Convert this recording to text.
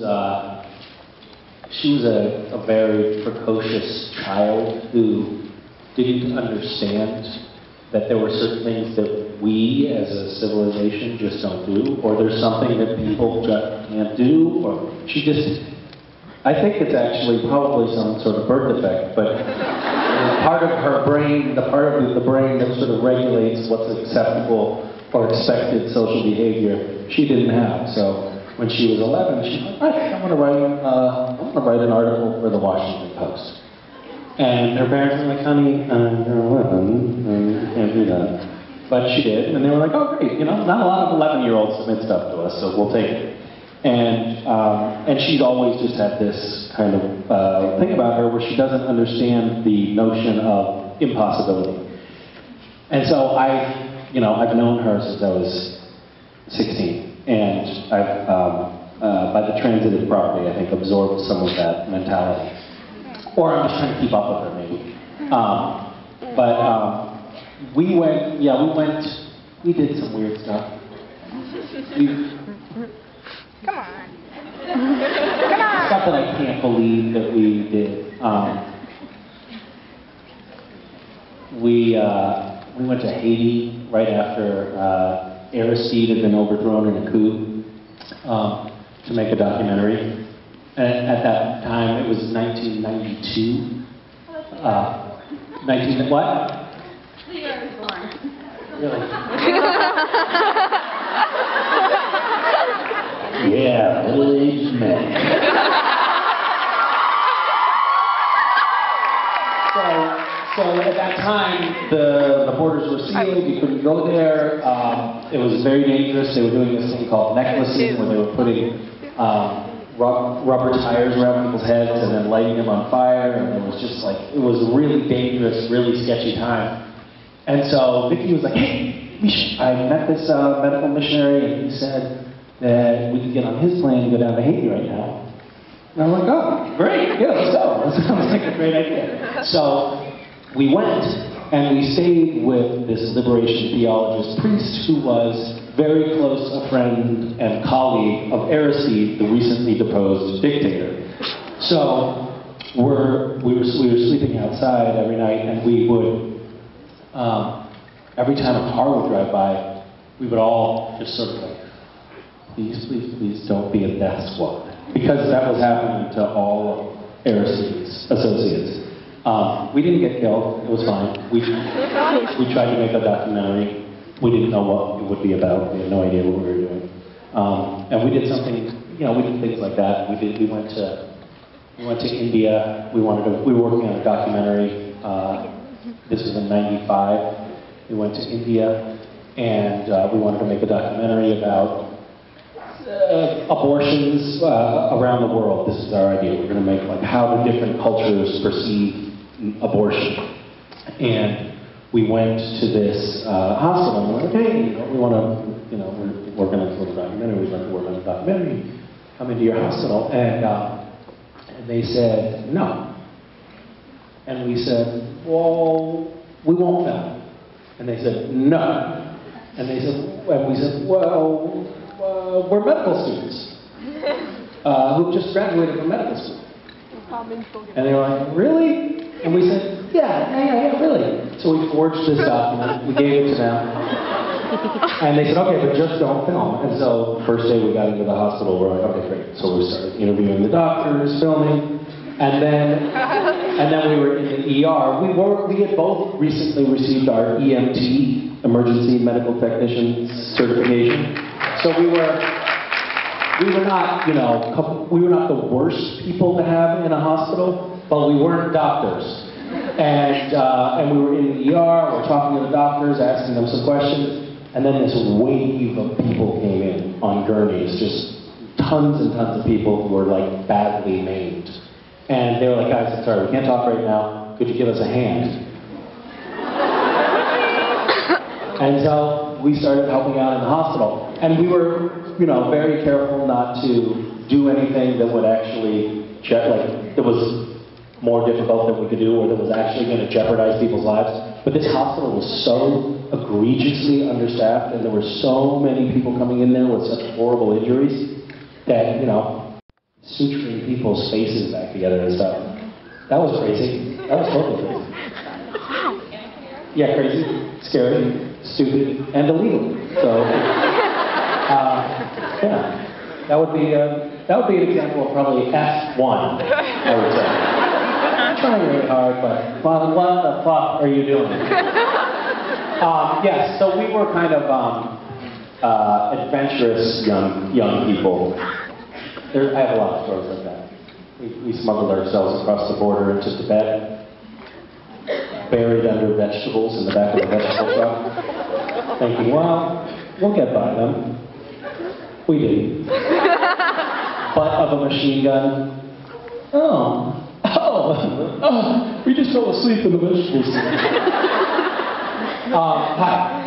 a very precocious child who didn't understand that there were certain things that we as a civilization just don't do, or there's something that people just can't do, or she just, I think it's actually probably some sort of birth defect, but part of her brain, the part of the brain that sort of regulates what's acceptable or expected social behavior, she didn't have. So when she was 11, she was like, I want to write an article for the Washington Post. And her parents were like, honey, you're 11, you can't do that. But she did, and they were like, oh great, you know, not a lot of 11-year-olds submit stuff to us, so we'll take it. And she'd always just had this kind of thing about her where she doesn't understand the notion of impossibility. And so I've known her since I was 16. And I've, by the transitive property, I think, absorbed some of that mentality. Or I'm just trying to keep up with her, maybe. We did some weird stuff. Come on. Come on. Stuff that I can't believe that we did. We went to Haiti right after Aristide had been overthrown in a coup to make a documentary. And at that time, it was 1992. What? The year I was born. Really? Yeah, middle-aged men. So at that time, the borders were sealed. You couldn't go there. It was very dangerous. They were doing this thing called necklacing, where they were putting rubber tires around people's heads and then lighting them on fire. And it was just like, it was a really dangerous, really sketchy time. And so Vicky was like, hey, Misha, I met this medical missionary, and he said that we could get on his plane and go down to Haiti right now. And I'm like, oh, great, yeah, let's go. That sounds like a great idea. So we went, and we stayed with this liberation theologist priest who was very close a friend and colleague of Aristide, the recently deposed dictator. So we were sleeping outside every night, and we would, every time a car would drive by, we would all just sort of like, please, please, please don't be a death squad. Because that was happening to all of Aristide's associates. We didn't get killed, it was fine. We tried to make a documentary. We didn't know what it would be about. We had no idea what we were doing. And we did something, you know, we did things like that. We went to India. We were working on a documentary. This was in '95. We went to India, and we wanted to make a documentary about abortions around the world. This is our idea. We're going to make like how the different cultures perceive abortion. And we went to this hospital and we're like, hey, we want to, we're going to film a documentary. We'd like to work on a documentary. Come into your hospital. And they said, no. And we said, well, we won't film. And they said, no. And we said, well, we're medical students who just graduated from medical school. And they were like, really? And we said, yeah, really. So we forged this document, we gave it to them, and they said, okay, but just don't film. And so the first day we got into the hospital, we're like, okay, great. So we started interviewing the doctors, filming, and then we were in the ER. We had both recently received our EMT, Emergency Medical Technician certification. So we were not, we were not the worst people to have in a hospital, but we weren't doctors. And we were in the ER, we're talking to the doctors, asking them some questions, and then this wave of people came in on gurneys, just tons and tons of people who were like badly maimed. And they were like, guys, I'm sorry, we can't talk right now, could you give us a hand? And so we started helping out in the hospital. And we were, very careful not to do anything that would actually, that was more difficult than we could do, or that was actually going to jeopardize people's lives. But this hospital was so egregiously understaffed, and there were so many people coming in there with such horrible injuries, that, suturing people's faces back together and stuff. That was crazy. That was totally crazy. Yeah, crazy, scary, stupid, and illegal. So, yeah, that would be an example of probably F1, I would say. I'm trying really hard, but what the fuck are you doing? Yes, so we were kind of adventurous young people. I have a lot of stories like that. We smuggled ourselves across the border into Tibet, buried under vegetables in the back of a vegetable truck, thinking, well, we'll get by them. We didn't. Butt of a machine gun. Oh, we just fell asleep in the vegetables. Hi.